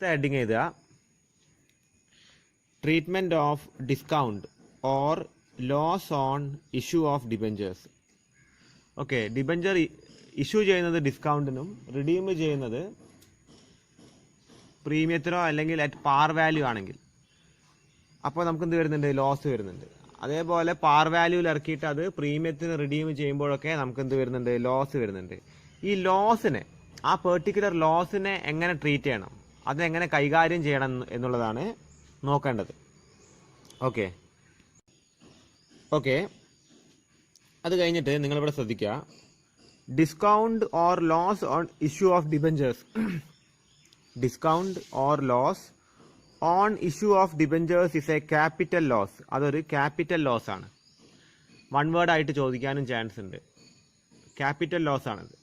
Heading എഴുതുക, treatment of discount or loss on issue of debentures. Okay, debenture issue ചെയ്യുന്നത് ഡിസ്കൗണ്ടിനും redeem ചെയ്യുന്നത് പ്രീമിയത്തിനോ അല്ലെങ്കിൽ അറ്റ് പാർ വാല്യൂ ആണെങ്കിൽ അപ്പോൾ നമുക്ക് എന്ത് വരുന്നുണ്ട്, ലോസ് വരുന്നുണ്ട്. അതേപോലെ പാർ വാല്യൂവിൽ ഇറക്കിയിട്ട് അത് പ്രീമിയത്തിന് റിഡീം ചെയ്യുമ്പോഴൊക്കെ നമുക്ക് എന്ത് വരുന്നുണ്ട്, ലോസ് വരുന്നുണ്ട്. ഈ ലോസിനെ, ആ പെർട്ടിക്കുലർ ലോസിനെ എങ്ങനെ ട്രീറ്റ് ചെയ്യണം, അതെങ്ങനെ കൈകാര്യം ചെയ്യണം എന്നുള്ളതാണ് നോക്കേണ്ടത്. ഓക്കെ, അത് കഴിഞ്ഞിട്ട് നിങ്ങളിവിടെ ശ്രദ്ധിക്കുക, discount or loss on issue of debentures. Discount or loss on issue of debentures is a capital loss. അതൊരു ക്യാപിറ്റൽ ലോസ് ആണ്. വൺ വേർഡ് ആയിട്ട് ചോദിക്കാനും ചാൻസ് ഉണ്ട്. ക്യാപിറ്റൽ ലോസ് ആണത്.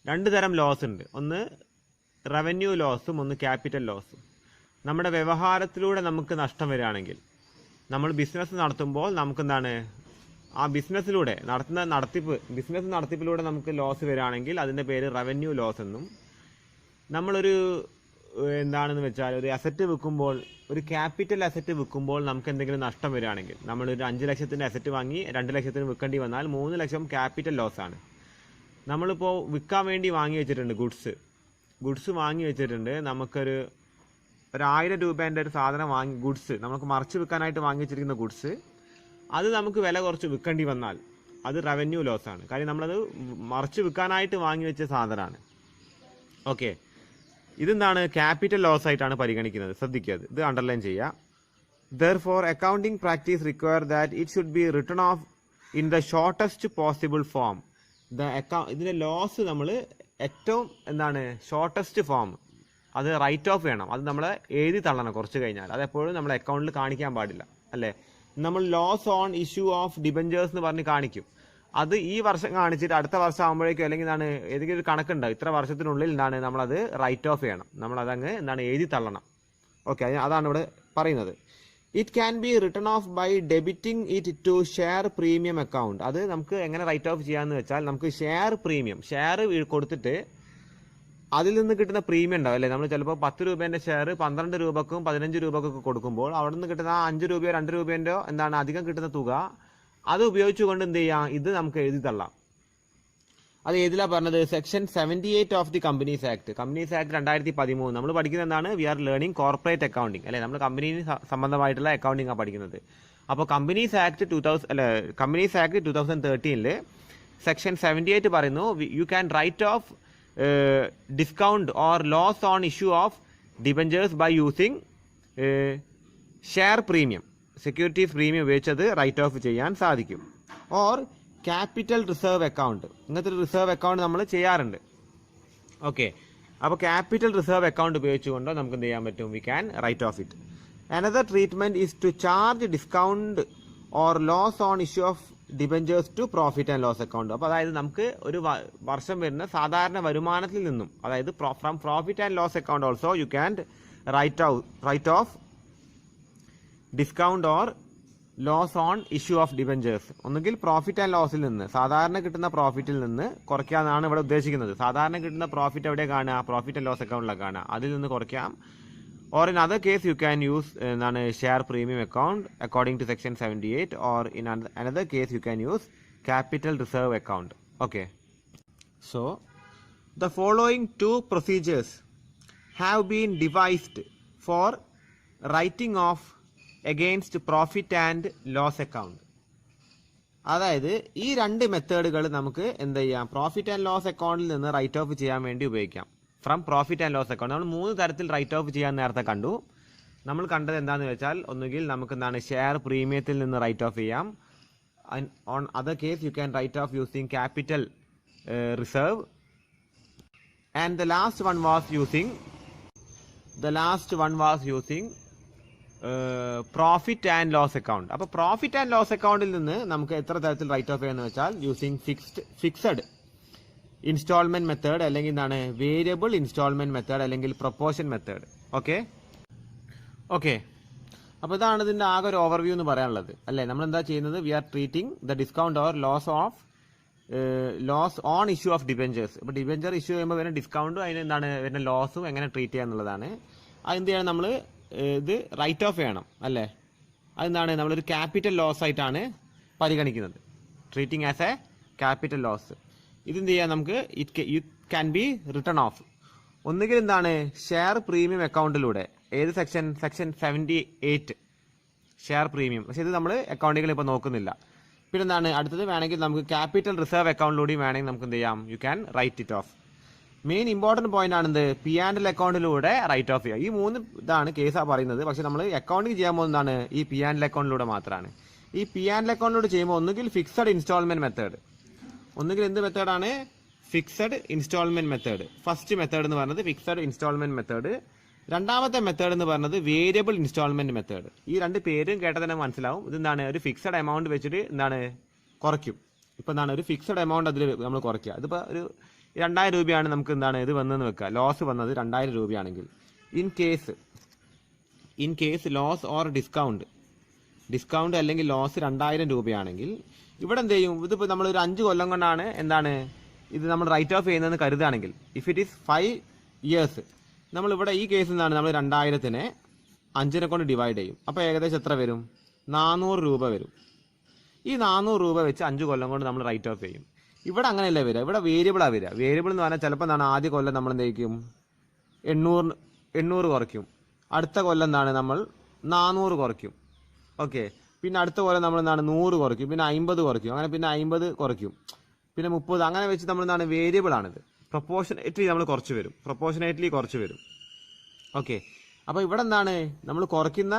രണ്ട് തരം ലോസ് ഉണ്ട്, ഒന്ന് റവന്യൂ ലോസും ഒന്ന് ക്യാപിറ്റൽ ലോസും. നമ്മുടെ വ്യവഹാരത്തിലൂടെ നമുക്ക് നഷ്ടം വരികയാണെങ്കിൽ, നമ്മൾ ബിസിനസ് നടത്തുമ്പോൾ നമുക്കെന്താണ്, ആ ബിസിനസ്സിലൂടെ ബിസിനസ് നടത്തിപ്പിലൂടെ നമുക്ക് ലോസ് വരികയാണെങ്കിൽ അതിൻ്റെ പേര് റവന്യൂ ലോസ് എന്നും, നമ്മളൊരു എന്താണെന്ന് വെച്ചാൽ ഒരു അസറ്റ് വിൽക്കുമ്പോൾ, ഒരു ക്യാപിറ്റൽ അസറ്റ് വിൽക്കുമ്പോൾ നമുക്ക് എന്തെങ്കിലും നഷ്ടം വരികയാണെങ്കിൽ, നമ്മളൊരു 5 ലക്ഷത്തിൻ്റെ അസറ്റ് വാങ്ങി 2 ലക്ഷത്തിന് വിൽക്കേണ്ടി വന്നാൽ 3 ലക്ഷം ക്യാപിറ്റൽ ലോസ് ആണ്. നമ്മളിപ്പോൾ വിൽക്കാൻ വേണ്ടി വാങ്ങി വെച്ചിട്ടുണ്ട്, ഗുഡ്സ് വാങ്ങി വെച്ചിട്ടുണ്ട്, നമുക്കൊരു 1000 രൂപേൻ്റെ ഒരു സാധനം വാങ്ങി, ഗുഡ്സ് നമുക്ക് മറിച്ച് വിൽക്കാനായിട്ട് വാങ്ങി വെച്ചിരിക്കുന്ന ഗുഡ്സ്, അത് നമുക്ക് വില കുറച്ച് വിൽക്കേണ്ടി വന്നാൽ അത് റവന്യൂ ലോസ് ആണ്. കാര്യം നമ്മളത് മറിച്ച് വിൽക്കാനായിട്ട് വാങ്ങി വെച്ച സാധനമാണ്. ഓക്കെ, ഇതെന്താണ്, ക്യാപിറ്റൽ ലോസ് ആയിട്ടാണ് പരിഗണിക്കുന്നത്. ശ്രദ്ധിക്കുക, ഇത് അണ്ടർലൈൻ ചെയ്യുക. Therefore, accounting practice require that it should be written off in the shortest possible form. ഇതിന്റെ ലോസ് നമ്മൾ ഏറ്റവും എന്താണ് ഷോർട്ടസ്റ്റ് ഫോം, അത് റൈറ്റ് ഓഫ് ചെയ്യണം. അത് നമ്മൾ എഴുതി തള്ളണം കുറച്ച് കഴിഞ്ഞാൽ. അതെപ്പോഴും നമ്മൾ അക്കൗണ്ടിൽ കാണിക്കാൻ പാടില്ല, അല്ലേ? നമ്മൾ loss on issue of debentures എന്ന് പറഞ്ഞ് കാണിക്കും. അത് ഈ വർഷം കാണിച്ചിട്ട് അടുത്ത വർഷം ആകുമ്പോഴേക്കും അല്ലെങ്കിൽ എന്താണ് ഏതെങ്കിലും ഒരു കണക്കുണ്ടാവും, ഇത്ര വർഷത്തിനുള്ളിൽ എന്താണ് നമ്മളത് റൈറ്റ് ഓഫ് ചെയ്യണം, നമ്മളതങ്ങ് എന്താണ് എഴുതി തള്ളണം. ഓക്കെ, അതാണ് ഇവിടെ പറയുന്നത്. It can be written off by debiting it to share premium account. അത് നമുക്ക് എങ്ങനെ റൈറ്റ് ഓഫ് ചെയ്യാന്ന് വെച്ചാൽ, നമുക്ക് ഷെയർ കൊടുത്തിട്ട് അതിൽ നിന്ന് കിട്ടുന്ന പ്രീമിയം ഉണ്ടാവും, അല്ലേ? നമ്മൾ ചിലപ്പോൾ 10 രൂപേൻ്റെ ഷെയർ 12 രൂപക്കും 15 രൂപക്കൊക്കെ കൊടുക്കുമ്പോൾ അവിടെ നിന്ന് കിട്ടുന്ന 5 രൂപയോ 2 രൂപേൻ്റെയോ എന്താണ് അധികം കിട്ടുന്ന തുക, അത് ഉപയോഗിച്ചുകൊണ്ട് എന്ത് ചെയ്യാം, ഇത് നമുക്ക് എഴുതി തള്ളാം. അത് ഏതിലാ പറഞ്ഞത്? Section 78 of the companies act. Companies act 2013 നമ്മൾ പഠിക്കുന്നത് എന്താണ്? We are learning corporate accounting, അല്ലെ? നമ്മൾ കമ്പനി സംബന്ധമായിട്ടുള്ള അക്കൗണ്ടിങ് ആണ് പഠിക്കുന്നത്. അപ്പോൾ കമ്പനീസ് ആക്ട് 2013 സെക്ഷൻ 78 പറയുന്നു, you can write off discount or loss on issue of debentures by using share premium, securities premium ഉപയോഗിച്ചത് റൈറ്റ് ഓഫ് ചെയ്യാൻ സാധിക്കും. ഓർ ക്യാപിറ്റൽ റിസർവ് അക്കൗണ്ട്, ഇങ്ങനത്തെ ഒരു റിസർവ് അക്കൗണ്ട് നമ്മൾ ചെയ്യാറുണ്ട്. ഓക്കെ, അപ്പോൾ ക്യാപിറ്റൽ റിസർവ് അക്കൗണ്ട് ഉപയോഗിച്ചുകൊണ്ട് നമുക്ക് എന്ത് ചെയ്യാൻ പറ്റും? We can write off it. Another treatment is to charge discount or loss on issue of debentures to profit and loss account. അപ്പോൾ അതായത് നമുക്ക് ഒരു വർഷം വരുന്ന സാധാരണ വരുമാനത്തിൽ നിന്നും, അതായത് from profit and loss account also you can write off discount or loss on issue of debentures. ഒന്നുകിൽ പ്രോഫിറ്റ് ആൻഡ് ലോസിൽ നിന്ന്, സാധാരണ കിട്ടുന്ന പ്രോഫിറ്റിൽ നിന്ന് കുറയ്ക്കാന്നാണ് ഇവിടെ ഉദ്ദേശിക്കുന്നത്. സാധാരണ കിട്ടുന്ന പ്രോഫിറ്റ് എവിടെ കാണുക? പ്രോഫിറ്റ് ആൻഡ് ലോസ് അക്കൗണ്ടിലാണ് കാണുക. അതിൽ നിന്ന് കുറയ്ക്കാം. Or in other case you can use എന്താണ് share premium account according to section 78, or in another case you can use capital reserve account. Okay, so the following 2 procedures have been devised for writing off against profit and loss account. അതായത് ഈ 2 മെത്തേഡുകൾ നമുക്ക് എന്ത് ചെയ്യാം? Profit and ലോസ് അക്കൗണ്ടിൽ നിന്ന് write off ചെയ്യാൻ വേണ്ടി ഉപയോഗിക്കാം. From profit and loss account നമ്മൾ 3 തരത്തിൽ റൈറ്റ് ഓഫ് ചെയ്യാൻ നേരത്തെ കണ്ടു. നമ്മൾ കണ്ടത് എന്താണെന്ന് വെച്ചാൽ, ഒന്നുകിൽ നമുക്ക് എന്താണ് ഷെയർ പ്രീമിയത്തിൽ നിന്ന് റൈറ്റ് ഓഫ് ചെയ്യാം. On other case you can write off using capital reserve. And the last one was using profit and loss account. അപ്പോൾ പ്രോഫിറ്റ് ആൻഡ് ലോസ് അക്കൗണ്ടിൽ നിന്ന് നമുക്ക് എത്ര തരത്തിൽ റൈറ്റ് ഓഫ് ചെയ്യാന്ന് വെച്ചാൽ, യൂസിങ് ഫിക്സഡ് ഇൻസ്റ്റാൾമെന്റ് മെത്തേഡ്, അല്ലെങ്കിൽ എന്താണ് വേരിയബിൾ ഇൻസ്റ്റാൾമെന്റ് മെത്തേഡ്, അല്ലെങ്കിൽ പ്രൊപ്പോർഷൻ മെത്തേഡ്. ഓക്കെ, അപ്പോൾ ഇതാണ് ഇതിന്റെ ആകെ ഒരു ഓവർവ്യൂ എന്ന് പറയാനുള്ളത്, അല്ലേ? നമ്മൾ എന്താ ചെയ്യുന്നത്? We are treating the discount or loss on issue of debentures. അപ്പോൾ ഡിബഞ്ചർ ഇഷ്യൂ ചെയ്യുമ്പോൾ വരുന്ന ഡിസ്കൗണ്ടും അതിന് എന്താണ് വരുന്ന ലോസും എങ്ങനെ ട്രീറ്റ് ചെയ്യുക എന്നുള്ളതാണ്. അതെന്ത് ചെയ്യണം നമ്മൾ, ഇത് റൈറ്റ് ഓഫ് ചെയ്യണം അല്ലേ. അതെന്താണ്, നമ്മളൊരു ക്യാപിറ്റൽ ലോസ് ആയിട്ടാണ് പരിഗണിക്കുന്നത്, treating as a capital loss. ഇതെന്ത് ചെയ്യാം നമുക്ക്, it can be written off. ഒന്നുകിൽ എന്താണ്, ഷെയർ പ്രീമിയം അക്കൗണ്ടിലൂടെ, ഏത് സെക്ഷൻ 78 ഷെയർ പ്രീമിയം, പക്ഷേ ഇത് നമ്മൾ അക്കൗണ്ടിങ്ങിൽ ഇപ്പോൾ നോക്കുന്നില്ല. പിന്നെ എന്താണ് അടുത്തത്, വേണമെങ്കിൽ നമുക്ക് ക്യാപിറ്റൽ റിസർവ് അക്കൗണ്ടിലൂടെയും വേണമെങ്കിൽ നമുക്ക് എന്ത് ചെയ്യാം, you can write it off. Main important point ആണ് എന്ത്, പി ആൻഡ് എൽ അക്കൗണ്ടിലൂടെ റൈറ്റ് ഓഫ് ചെയ്യുക. ഈ 3 ഇതാണ് കേസാണ് പറയുന്നത്. പക്ഷേ നമ്മൾ അക്കൗണ്ടിങ് ചെയ്യാൻ പോകുന്നതാണ് ഈ പി ആൻഡ് എൽ അക്കൗണ്ടിലൂടെ മാത്രമാണ്. ഈ പി ആൻഡ് എൽ അക്കൗണ്ടിലൂടെ ചെയ്യുമ്പോൾ ഒന്നുകിൽ ഫിക്സഡ് ഇൻസ്റ്റാൾമെന്റ് മെത്തേഡ്, ഒന്നുകിൽ എന്ത് മെത്തേഡാണ്, fixed instalment method. First method എന്ന് പറയുന്നത് ഫിക്സഡ് ഇൻസ്റ്റാൾമെന്റ് മെത്തേഡ്. രണ്ടാമത്തെ മെത്തേഡ് എന്ന് പറയുന്നത് വേരിയബിൾ ഇൻസ്റ്റാൾമെന്റ് മെത്തേഡ്. ഈ 2 പേരും കേട്ടാൽ തന്നെ മനസ്സിലാവും. ഇതെന്താണ്, ഒരു ഫിക്സഡ് എമൗണ്ട് വെച്ചിട്ട് എന്താണ് കുറയ്ക്കും. ഇപ്പം എന്താണ്, ഒരു ഫിക്സഡ് എമൗണ്ട് അതിൽ നമ്മൾ കുറയ്ക്കുക. ഇതിപ്പോൾ ഒരു 2000 രൂപയാണ് നമുക്ക് എന്താണ് ഇത് വന്നതെന്ന് വെക്കുക, ലോസ് വന്നത് 2000 രൂപയാണെങ്കിൽ, in case loss or discount അല്ലെങ്കിൽ ലോസ് 2000 രൂപയാണെങ്കിൽ ഇവിടെ എന്ത് ചെയ്യും, ഇതിപ്പോൾ നമ്മൾ ഒരു 5 കൊല്ലം കൊണ്ടാണ് എന്താണ് ഇത് നമ്മൾ റൈറ്റ് ഓഫ് ചെയ്യുന്നതെന്ന് കരുതുകയാണെങ്കിൽ, ഇഫ് ഇറ്റ് ഈസ് 5 ഇയേഴ്സ്, നമ്മളിവിടെ ഈ കേസിൽ നിന്നാണ് നമ്മൾ 2000-നെ 5 കൊണ്ട് ഡിവൈഡ് ചെയ്യും. അപ്പോൾ ഏകദേശം എത്ര വരും, 400 രൂപ വരും. ഈ 400 രൂപ വെച്ച് 5 കൊല്ലം കൊണ്ട് നമ്മൾ റൈറ്റ് ഓഫ് ചെയ്യും. ഇവിടെ അങ്ങനെയല്ല വരിക, ഇവിടെ വേരിയബിളാണ് വരിക. വേരിയബിൾ എന്ന് പറഞ്ഞാൽ ചിലപ്പോൾ എന്താണ്, ആദ്യ കൊല്ലം നമ്മൾ എന്തെങ്കിലും 800 കുറയ്ക്കും, അടുത്ത കൊല്ലം എന്താണ് നമ്മൾ 400 കുറയ്ക്കും, ഓക്കെ. പിന്നെ അടുത്ത കൊല്ലം നമ്മൾ എന്താണ് 100 കുറയ്ക്കും, പിന്നെ 50 കുറയ്ക്കും, അങ്ങനെ പിന്നെ 50 കുറയ്ക്കും, പിന്നെ 30, അങ്ങനെ വെച്ച് നമ്മൾ എന്താണ് വേരിയബിൾ ആണിത്. പ്രൊപ്പോർഷനേറ്റ്ലി നമ്മൾ കുറച്ച് വരും, ഓക്കെ. അപ്പോൾ ഇവിടെ എന്താണ്, നമ്മൾ കുറയ്ക്കുന്ന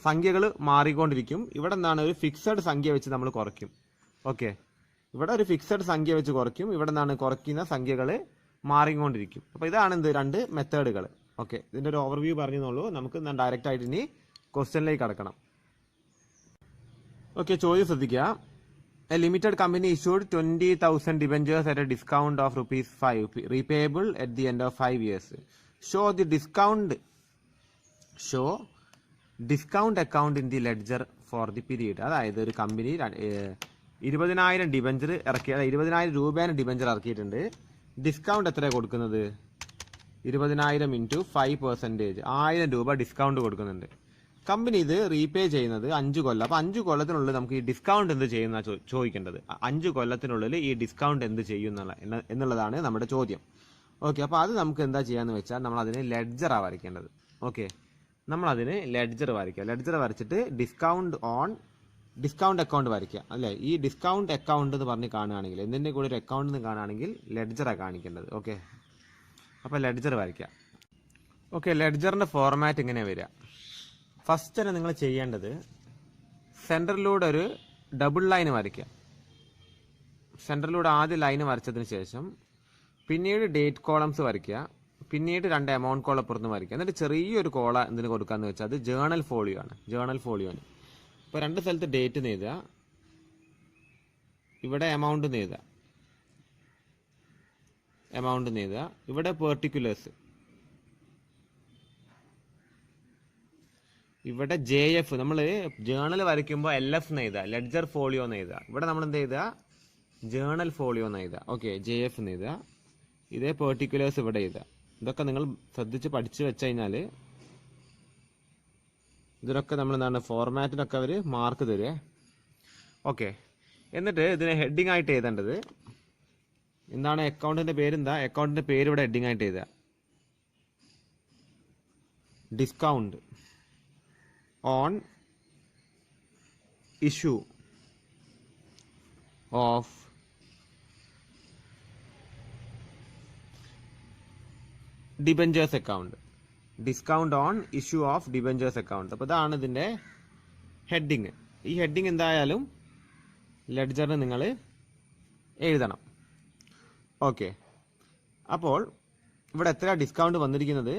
സംഖ്യകൾ മാറിക്കൊണ്ടിരിക്കും. ഇവിടെ എന്താണ്, ഒരു ഫിക്സഡ് സംഖ്യ വെച്ച് നമ്മൾ കുറയ്ക്കും, ഓക്കെ. ഇവിടെ ഒരു ഫിക്സഡ് സംഖ്യ വെച്ച് കുറയ്ക്കും, ഇവിടെ നിന്നാണ് കുറയ്ക്കുന്ന സംഖ്യകൾ മാറിക്കൊണ്ടിരിക്കും. അപ്പോൾ ഇതാണ് എന്ത്, 2 മെത്തേഡുകൾ, ഓക്കെ. ഇതിൻ്റെ ഒരു ഓവർവ്യൂ പറഞ്ഞെന്നുള്ളൂ. നമുക്ക് ഡയറക്റ്റ് ആയിട്ട് ഇനി ക്വസ്റ്റ്യനിലേക്ക് കടക്കണം. ഓക്കെ, ചോദ്യം ശ്രദ്ധിക്കുക. A limited company issued 20,000 debentures at A discount of ₹5 repayable at the end of 5 years. Show discount account in the ledger for the period. അതായത് ഒരു കമ്പനി 20,000 ഡിബഞ്ചർ ഇറക്കി, അതായത് 20,000 രൂപേനെ ഡിബഞ്ചർ ഇറക്കിയിട്ടുണ്ട്. ഡിസ്കൗണ്ട് എത്രയാണ് കൊടുക്കുന്നത്, 20,000 ഇൻറ്റു 5%, 1000 രൂപ ഡിസ്കൗണ്ട് കൊടുക്കുന്നുണ്ട്. കമ്പനി ഇത് റീപേ ചെയ്യുന്നത് 5 കൊല്ലം. അപ്പോൾ 5 കൊല്ലത്തിനുള്ളിൽ നമുക്ക് ഈ ഡിസ്കൗണ്ട് എന്ത് ചെയ്യുന്ന ചോദിക്കേണ്ടത്. 5 കൊല്ലത്തിനുള്ളിൽ ഈ ഡിസ്കൗണ്ട് എന്ത് ചെയ്യും എന്നുള്ളതാണ് നമ്മുടെ ചോദ്യം, ഓക്കെ. അപ്പോൾ അത് നമുക്ക് എന്താ ചെയ്യാന്ന് വെച്ചാൽ നമ്മൾ അതിന് ലെഡ്ജറാണ് വരയ്ക്കേണ്ടത്, ഓക്കെ. നമ്മളതിന് ലെഡ്ജർ വരയ്ക്കുക. ലെഡ്ജർ വരച്ചിട്ട് ഡിസ്കൗണ്ട് അക്കൗണ്ട് വരയ്ക്കുക, അല്ലേ. ഈ ഡിസ്കൗണ്ട് അക്കൗണ്ട് എന്ന് പറഞ്ഞ് കാണുകയാണെങ്കിൽ, എന്തിൻ്റെ കൂടെ ഒരു അക്കൗണ്ട് എന്ന് കാണുകയാണെങ്കിൽ ലെഡ്ജറാണ് കാണിക്കേണ്ടത്, ഓക്കെ. അപ്പോൾ ലെഡ്ജർ വരയ്ക്കുക, ഓക്കെ. ലെഡ്ജറിൻ്റെ ഫോർമാറ്റ് ഇങ്ങനെ വരിക. ഫസ്റ്റ് തന്നെ നിങ്ങൾ ചെയ്യേണ്ടത് സെൻറ്ററിലൂടെ ഒരു ഡബിൾ ലൈൻ വരയ്ക്കുക. സെൻറ്ററിലൂടെ ആദ്യ ലൈൻ വരച്ചതിന് ശേഷം പിന്നീട് ഡേറ്റ് കോളംസ് വരയ്ക്കുക, പിന്നീട് 2 എമൗണ്ട് കോളം പുറത്ത് വരയ്ക്കുക. എന്നിട്ട് ചെറിയൊരു കോള എന്തിന് കൊടുക്കാന്ന് വെച്ചാൽ അത് ജേണൽ ഫോളിയോ ആണ്. ഇപ്പോൾ 2 സ്ഥലത്ത് ഡേറ്റ് എഴുതുക, ഇവിടെ എമൗണ്ട് എഴുതുക, ഇവിടെ പെർട്ടിക്കുലേഴ്സ്, ഇവിടെ JF. നമ്മൾ ജേണൽ വരയ്ക്കുമ്പോൾ LF എന്ന് എഴുതുക, ലെഡ്ജർ ഫോളിയോ എന്ന് എഴുതുക. ഇവിടെ നമ്മൾ എന്ത് എഴുതുക, ജേണൽ ഫോളിയോ എന്ന് എഴുതുക, ഓക്കെ. JF എന്ന് എഴുതുക. ഇതേ പെർട്ടിക്കുലേഴ്സ് ഇവിടെ എഴുതുക. ഇതൊക്കെ നിങ്ങൾ ശ്രദ്ധിച്ച് പഠിച്ചു വെച്ച് കഴിഞ്ഞാൽ ഇതിനൊക്കെ നമ്മൾ എന്താണ് ഫോർമാറ്റിനൊക്കെ അവർ മാർക്ക് തരുക, ഓക്കെ. എന്നിട്ട് ഇതിനെ ഹെഡിങ് ആയിട്ട് എഴുതേണ്ടത് എന്താണ്, അക്കൗണ്ടിൻ്റെ പേരെന്താ, അക്കൗണ്ടിൻ്റെ പേര് ഇവിടെ ഹെഡിങ് ആയിട്ട് എഴുതുക. Discount on issue of debentures account. Discount on issue of debentures account. അപ്പോൾ ഇതാണ് ഇതിൻ്റെ ഹെഡിങ്. ഈ ഹെഡിങ് എന്തായാലും ലെഡ്ജറിന് നിങ്ങൾ എഴുതണം, ഓക്കെ. അപ്പോൾ ഇവിടെ എത്ര ഡിസ്കൗണ്ട് വന്നിരിക്കുന്നത്,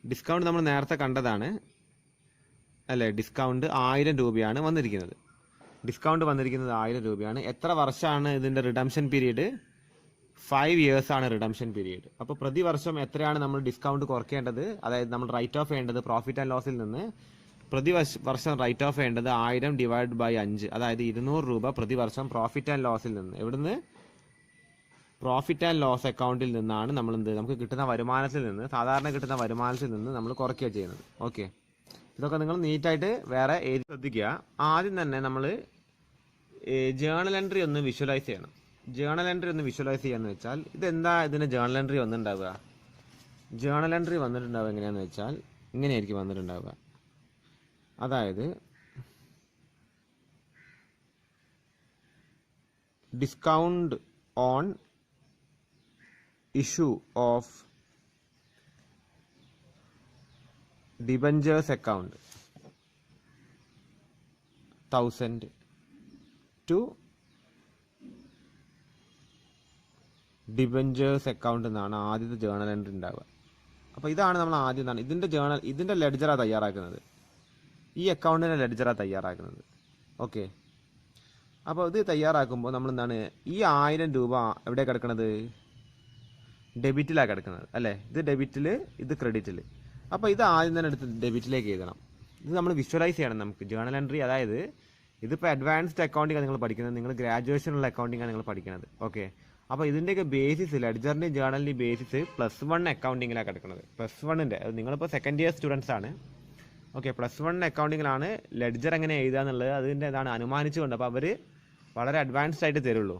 ഡിസ്കൗണ്ട് നമ്മൾ നേരത്തെ കണ്ടതാണ് അല്ലേ. ഡിസ്കൗണ്ട് 1000 രൂപയാണ് വന്നിരിക്കുന്നത്. ഡിസ്കൗണ്ട് വന്നിരിക്കുന്നത് 1000 രൂപയാണ്. എത്ര വർഷമാണ് ഇതിൻ്റെ റിഡംഷൻ പീരീഡ്, 5 ഇയേഴ്സ് ആണ് റിഡംഷൻ പീരീഡ്. അപ്പോൾ പ്രതിവർഷം എത്രയാണ് നമ്മൾ ഡിസ്കൗണ്ട് കുറയ്ക്കേണ്ടത്, അതായത് നമ്മൾ റൈറ്റ് ഓഫ് ചെയ്യേണ്ടത് പ്രോഫിറ്റ് ആൻഡ് ലോസിൽ നിന്ന് വർഷം റൈറ്റ് ഓഫ് ചെയ്യേണ്ടത് 1000 ഡിവൈഡ് ബൈ 5, അതായത് 200 രൂപ പ്രതിവർഷം പ്രോഫിറ്റ് ആൻഡ് ലോസിൽ നിന്ന്. എവിടുന്ന്, പ്രോഫിറ്റ് ആൻഡ് ലോസ് അക്കൗണ്ടിൽ നിന്നാണ് നമ്മൾ നമുക്ക് കിട്ടുന്ന വരുമാനത്തിൽ നിന്ന്, സാധാരണ കിട്ടുന്ന വരുമാനത്തിൽ നിന്ന് നമ്മൾ കുറയ്ക്കുക ചെയ്യുന്നത്. ഓക്കെ, ഇതൊക്കെ നിങ്ങൾ നീറ്റായിട്ട് വേറെ എഴുതി ശ്രദ്ധിക്കുക. ആദ്യം തന്നെ നമ്മൾ ജേണൽ എൻട്രി ഒന്ന് വിഷ്വലൈസ് ചെയ്യണം. ജേണൽ എൻട്രി ഒന്ന് വിഷ്വലൈസ് ചെയ്യാന്ന് വെച്ചാൽ ഇതെന്താ ഇതിന് ജേണൽ എൻട്രി വന്നിട്ടുണ്ടാവുക? ജേണൽ എൻട്രി വന്നിട്ടുണ്ടാവുക എങ്ങനെയാണെന്ന് വെച്ചാൽ ഇങ്ങനെയായിരിക്കും വന്നിട്ടുണ്ടാവുക. അതായത് discount on issue of debentures account 1000 to debentures account എന്നാണ് ആദ്യത്തെ ജേണൽ എൻട്രി ഉണ്ടാവുക. അപ്പോൾ ഇതാണ് നമ്മൾ ആദ്യം എന്താണ് ഇതിൻ്റെ ലെഡ്ജറാണ് തയ്യാറാക്കുന്നത്. ഈ അക്കൗണ്ടിൻ്റെ ലെഡ്ജറാണ് തയ്യാറാക്കുന്നത്. ഓക്കെ, അപ്പോൾ ഇത് തയ്യാറാക്കുമ്പോൾ നമ്മൾ എന്താണ് ഈ 1000 രൂപ എവിടെ കിടക്കുന്നത്? ഡെബിറ്റിലാണ് കിടക്കുന്നത് അല്ലേ? ഇത് ഡെബിറ്റിൽ, ഇത് ക്രെഡിറ്റിൽ. അപ്പോൾ ഇത് ആദ്യം തന്നെ എടുത്ത് ഡെബിറ്റിലേക്ക് എഴുതണം. ഇത് നമ്മൾ വിഷ്വലൈസ് ചെയ്യണം നമുക്ക് ജേണൽ എൻട്രി. അതായത് ഇതിപ്പോൾ അഡ്വാൻസ്ഡ് അക്കൗണ്ടിങ്ങാണ് നിങ്ങൾ പഠിക്കുന്നത്, നിങ്ങൾ ഗ്രാജുവേഷനുള്ള അക്കൗണ്ടിങ്ങാണ് നിങ്ങൾ പഠിക്കുന്നത്. ഓക്കെ, അപ്പോൾ ഇതിൻ്റെയൊക്കെ ബേസിസ് ലെഡ്ജറിൻ്റെയും ജേണലിൻ്റെയും ബേസിസ് +1 അക്കൗണ്ടിങ്ങിലാണ് കിടക്കുന്നത്. +1ൻ്റെ നിങ്ങളിപ്പോൾ സെക്കൻഡ് ഇയർ സ്റ്റുഡൻസ് ആണ്. ഓക്കെ, +1 അക്കൗണ്ടിങ്ങിലാണ് ലെഡ്ജർ എങ്ങനെ എഴുതുക എന്നുള്ളത് അതിൻ്റെ ഇതാണ് അനുമാനിച്ചുകൊണ്ട്. അപ്പോൾ അവർ വളരെ അഡ്വാൻസ്ഡ് ആയിട്ട് തരുള്ളൂ.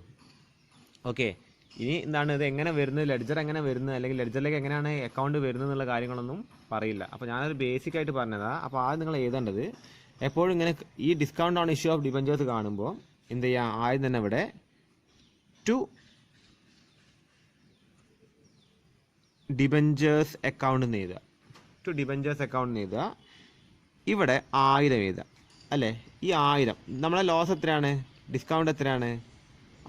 ഓക്കെ, ഇനി എന്താണ് ഇത് എങ്ങനെ വരുന്നത്, ലെഡ്ജർ എങ്ങനെ വരുന്നത്, അല്ലെങ്കിൽ ലെഡ്ജറിലേക്ക് എങ്ങനെയാണ് അക്കൗണ്ട് വരുന്നത് എന്നുള്ള കാര്യങ്ങളൊന്നും പറയില്ല. അപ്പോൾ ഞാനൊരു ബേസിക് ആയിട്ട് പറഞ്ഞതാണ്. അപ്പോൾ ആദ്യം നിങ്ങൾ എഴുതേണ്ടത് എപ്പോഴും ഇങ്ങനെ ഈ discount on issue of debentures കാണുമ്പോൾ എന്ത് ചെയ്യുക? ആദ്യം തന്നെ ഇവിടെ ടു ഡിബഞ്ചേഴ്സ് അക്കൗണ്ട് എന്ന് എഴുതുക. ടു ഡിബഞ്ചേഴ്സ് അക്കൗണ്ട് എന്ന് എഴുതുക. ഇവിടെ 1000 എഴുതുക അല്ലേ? ഈ 1000 നമ്മളെ ലോസ് എത്രയാണ്? ഡിസ്കൗണ്ട് എത്രയാണ്?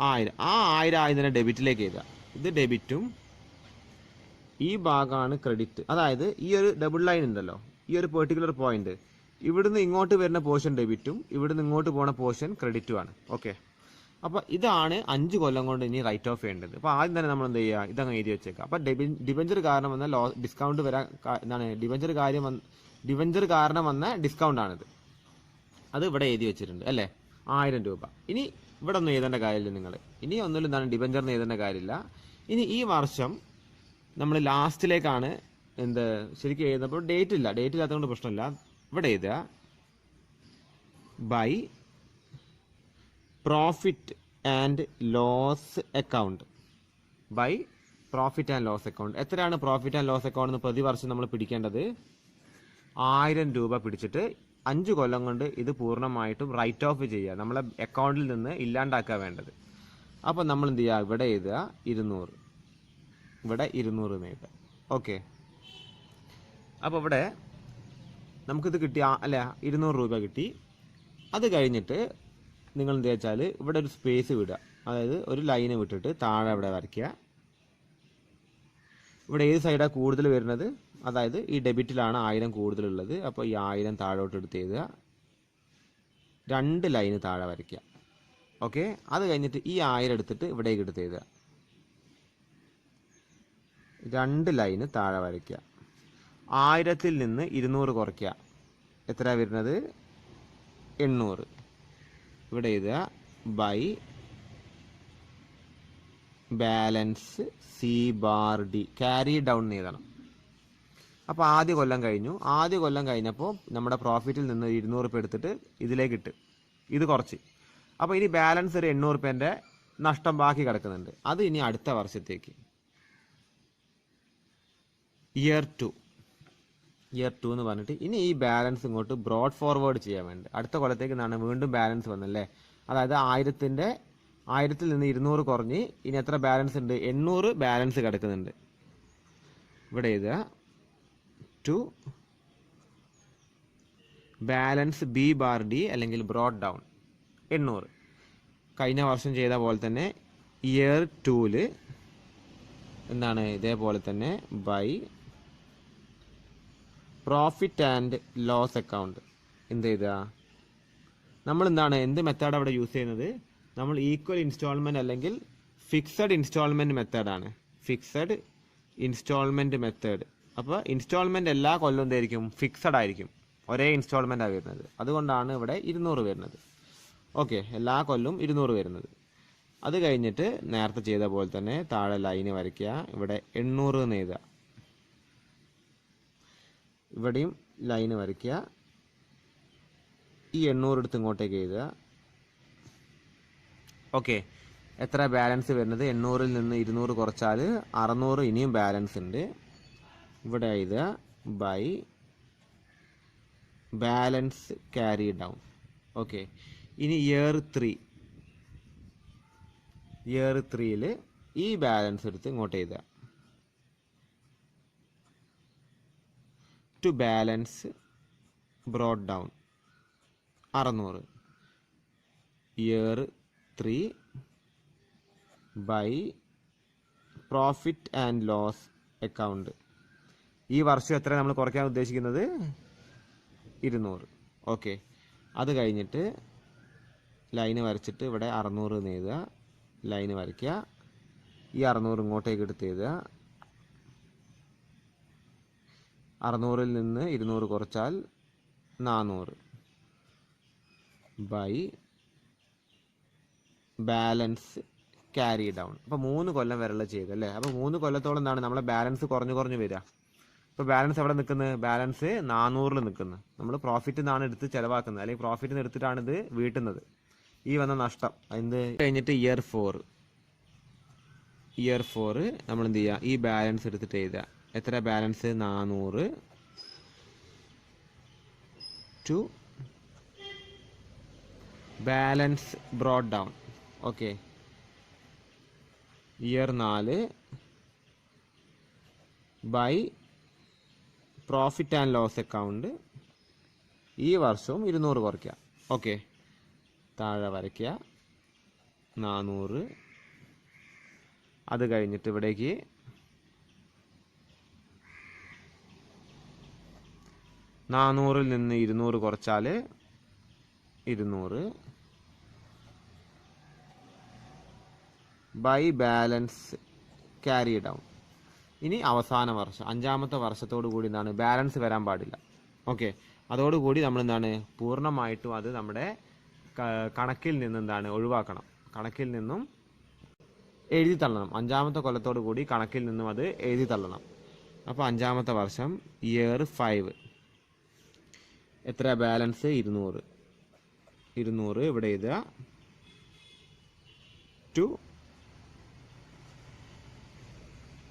1000. ആ 1000 ആദ്യം തന്നെ ഡെബിറ്റിലേക്ക് എഴുതുക. ഇത് ഡെബിറ്റും ഈ ഭാഗമാണ് ക്രെഡിറ്റ്. അതായത് ഈ ഒരു ഡബിൾ ലൈൻ ഉണ്ടല്ലോ, ഈ ഒരു പെർട്ടിക്കുലർ പോയിന്റ്, ഇവിടുന്ന് ഇങ്ങോട്ട് വരുന്ന പോർഷൻ ഡെബിറ്റും ഇവിടുന്ന് ഇങ്ങോട്ട് പോകുന്ന പോർഷൻ ക്രെഡിറ്റുമാണ്. ഓക്കെ, അപ്പോൾ ഇതാണ് 5 കൊല്ലം കൊണ്ട് ഇനി റൈറ്റ് ഓഫ് ചെയ്യേണ്ടത്. അപ്പോൾ ആദ്യം തന്നെ നമ്മൾ എന്ത് ചെയ്യുക? ഇതങ്ങ് എഴുതി വെച്ചേക്കാം. അപ്പോൾ ഡിബഞ്ചർ കാരണം വന്ന ഡിസ്കൗണ്ട് വരാൻ എന്താണ്? ഡിബഞ്ചർ കാരണം വന്ന ഡിസ്കൗണ്ട് ആണിത്. അത് ഇവിടെ എഴുതി വെച്ചിട്ടുണ്ട് അല്ലേ? 1000 രൂപ. ഇനി ഇവിടെ ഒന്നും എഴുതേണ്ട കാര്യമില്ല നിങ്ങൾ. ഇനി ഒന്നുമില്ല, എന്താണ് ഡിബഞ്ചറിന് എഴുതേണ്ട കാര്യമില്ല. ഇനി ഈ വർഷം നമ്മൾ ലാസ്റ്റിലേക്കാണ് എന്ത് ശരിക്കും എഴുതുന്നപ്പോൾ ഡേറ്റ് ഇല്ലാത്തതുകൊണ്ട് പ്രശ്നമില്ല. ഇവിടെ എഴുതുക by profit and loss account. By profit and loss account. എത്രയാണ് പ്രോഫിറ്റ് ആൻഡ് ലോസ് അക്കൗണ്ട് എന്ന് പ്രതിവർഷം നമ്മൾ പിടിക്കേണ്ടത്? 1000 രൂപ പിടിച്ചിട്ട് 5 കൊല്ലം കൊണ്ട് ഇത് പൂർണ്ണമായിട്ടും റൈറ്റ് ഓഫ് ചെയ്യുക, നമ്മളെ അക്കൗണ്ടിൽ നിന്ന് ഇല്ലാണ്ടാക്കുക വേണ്ടത്. അപ്പോൾ നമ്മൾ എന്ത് ചെയ്യുക? ഇവിടെ എഴുതുക 200, ഇവിടെ 200 എന്ന് എഴുതുക. ഓക്കെ, അപ്പോൾ ഇവിടെ നമുക്കിത് കിട്ടി അല്ല, 200 രൂപ കിട്ടി. അത് കഴിഞ്ഞിട്ട് നിങ്ങൾ എന്താ വെച്ചാൽ ഇവിടെ ഒരു സ്പേസ് വിടുക. അതായത് ഒരു ലൈന് വിട്ടിട്ട് താഴെ ഇവിടെ വരയ്ക്കുക. ഇവിടെ ഏത് സൈഡാണ് കൂടുതൽ വരുന്നത്? അതായത് ഈ ഡെബിറ്റിലാണ് 1000 കൂടുതലുള്ളത്. അപ്പോൾ ഈ 1000 താഴോട്ട് എടുത്ത് എഴുതുക, 2 ലൈന് താഴെ വരയ്ക്കുക. ഓക്കെ, അത് കഴിഞ്ഞിട്ട് ഈ 1000 എടുത്തിട്ട് ഇവിടേക്ക് എടുത്ത് എഴുതുക, 2 ലൈന് താഴെ വരയ്ക്കുക. 1000-ൽ നിന്ന് 200 കുറയ്ക്കുക. എത്ര വരുന്നത്? 800. ഇവിടെ എഴുതുക by balance C/D, carry down എഴുതണം. അപ്പോൾ ആദ്യ കൊല്ലം കഴിഞ്ഞു. ആദ്യ കൊല്ലം കഴിഞ്ഞപ്പോൾ നമ്മുടെ പ്രോഫിറ്റിൽ നിന്ന് 200 രൂപ എടുത്തിട്ട് ഇതിലേക്ക് ഇട്ട്, ഇത് കുറച്ച്. അപ്പോൾ ഇനി ബാലൻസ് ഒരു 800 രൂപേൻ്റെ നഷ്ടം ബാക്കി കിടക്കുന്നുണ്ട്. അത് ഇനി അടുത്ത വർഷത്തേക്ക് ഇയർ 2 എന്ന് പറഞ്ഞിട്ട് ഇനി ഈ ബാലൻസ് ഇങ്ങോട്ട് ബ്രോഡ് ഫോർവേഡ് ചെയ്യാൻ വേണ്ടി അടുത്ത കൊല്ലത്തേക്ക് നിന്നാണ് വീണ്ടും ബാലൻസ് വന്നല്ലേ. അതായത് 1000-ൽ നിന്ന് 200 കുറഞ്ഞ് ഇനി എത്ര ബാലൻസ് ഉണ്ട്? 800 ബാലൻസ് കിടക്കുന്നുണ്ട്. ഇവിടെ എഴുതുക ടു ബാലൻസ് B/D അല്ലെങ്കിൽ ബ്രോഡ് ഡൗൺ 800. കഴിഞ്ഞ വർഷം ചെയ്ത പോലെ തന്നെ ഇയർ 2-ൽ എന്താണ് ഇതേപോലെ തന്നെ by profit and loss account എന്ത് ചെയ്താ നമ്മൾ എന്താണ് എന്ത് മെത്തേഡ് അവിടെ യൂസ് ചെയ്യുന്നത്? നമ്മൾ ഈക്വൽ ഇൻസ്റ്റാൾമെന്റ് അല്ലെങ്കിൽ ഫിക്സഡ് ഇൻസ്റ്റാൾമെന്റ് മെത്തേഡാണ്. Fixed instalment method. അപ്പോൾ ഇൻസ്റ്റാൾമെന്റ് എല്ലാ കൊല്ലവും എന്തായിരിക്കും? ഫിക്സഡ് ആയിരിക്കും, ഒരേ ഇൻസ്റ്റാൾമെന്റാണ് വരുന്നത്. അതുകൊണ്ടാണ് ഇവിടെ 200 വരുന്നത്. ഓക്കെ, എല്ലാ കൊല്ലവും 200 വരുന്നത്. അത് കഴിഞ്ഞിട്ട് നേരത്തെ ചെയ്ത പോലെ തന്നെ താഴെ ലൈന് വരയ്ക്കുക. ഇവിടെ 800 എന്ന് എഴുതുക. ഇവിടെയും ലൈന് വരയ്ക്കുക. ഈ 800 എടുത്ത് ഇങ്ങോട്ടേക്ക് എഴുതുക. ഓക്കെ, എത്ര ബാലൻസ് വരുന്നത്? 800-ൽ നിന്ന് 200 കുറച്ചാൽ 600 ഇനിയും ബാലൻസ് ഉണ്ട്. ഇവിടെ എഴുതുക by balance carry down. Okay, ഇനി ഇയർ 3ൽ ഈ ബാലൻസ് എടുത്ത് ഇങ്ങോട്ട് എഴുതുക. To balance brought down 600 year 3 by profit and loss account. ഈ വർഷം എത്ര നമ്മൾ കുറയ്ക്കാൻ ഉദ്ദേശിക്കുന്നത്? 200. ഓക്കെ, അത് കഴിഞ്ഞിട്ട് ലൈന് വരച്ചിട്ട് ഇവിടെ 600 എന്ന് എഴുതുക. ലൈന് വരയ്ക്കുക. ഈ 600 ഇങ്ങോട്ടേക്ക് എടുത്ത് എഴുതുക. 600-ൽ നിന്ന് 200 കുറച്ചാൽ 400 ബൈ ബാലൻസ് ക്യാരി ഡൗൺ. അപ്പോൾ 3 കൊല്ലം വരെയുള്ള ചെയ്ത് അല്ലേ? അപ്പോൾ 3 കൊല്ലത്തോളം എന്താണ് നമ്മളെ ബാലൻസ് കുറഞ്ഞു വരിക. ഇപ്പോൾ ബാലൻസ് എവിടെ നിൽക്കുന്നത്? ബാലൻസ് 400-ൽ നിൽക്കുന്നത്. നമ്മൾ പ്രോഫിറ്റ് നിന്നാണ് എടുത്ത് ചിലവാക്കുന്നത്, അല്ലെങ്കിൽ പ്രോഫിറ്റ് നിന്ന് എടുത്തിട്ടാണ് ഇത് വീട്ടുന്നത്. ഈ വന്ന നഷ്ടം എന്ത് കഴിഞ്ഞിട്ട് ഇയർ 4 നമ്മൾ എന്ത് ചെയ്യുക? ഈ ബാലൻസ് എടുത്തിട്ട് എഴുതുക. എത്ര balance? 400 to balance brought down. Okay, year 4 by profit and loss account. ഈ വർഷവും 200 കുറയ്ക്കുക. ഓക്കെ, താഴെ വരയ്ക്കുക 400. അത് കഴിഞ്ഞിട്ട് ഇവിടേക്ക് 400-ൽ നിന്ന് 200 കുറച്ചാൽ 200 ബൈ ബാലൻസ് ക്യാരി ഡൗൺ. ഇനി അവസാന വർഷം 5-ാമത്തെ വർഷത്തോടു കൂടി എന്താണ്? ബാലൻസ് വരാൻ പാടില്ല. ഓക്കെ, അതോടുകൂടി നമ്മൾ എന്താണ്? പൂർണ്ണമായിട്ടും അത് നമ്മുടെ കണക്കിൽ നിന്ന് എന്താണ്? ഒഴിവാക്കണം. കണക്കിൽ നിന്നും എഴുതി തള്ളണം. 5-ാമത്തെ കൊല്ലത്തോടു കൂടി കണക്കിൽ നിന്നും അത് എഴുതി തള്ളണം. അപ്പോൾ 5-ാമത്തെ വർഷം ഇയർ 5 എത്ര ബാലൻസ്? 200 ഇവിടെ എഴുതുക. To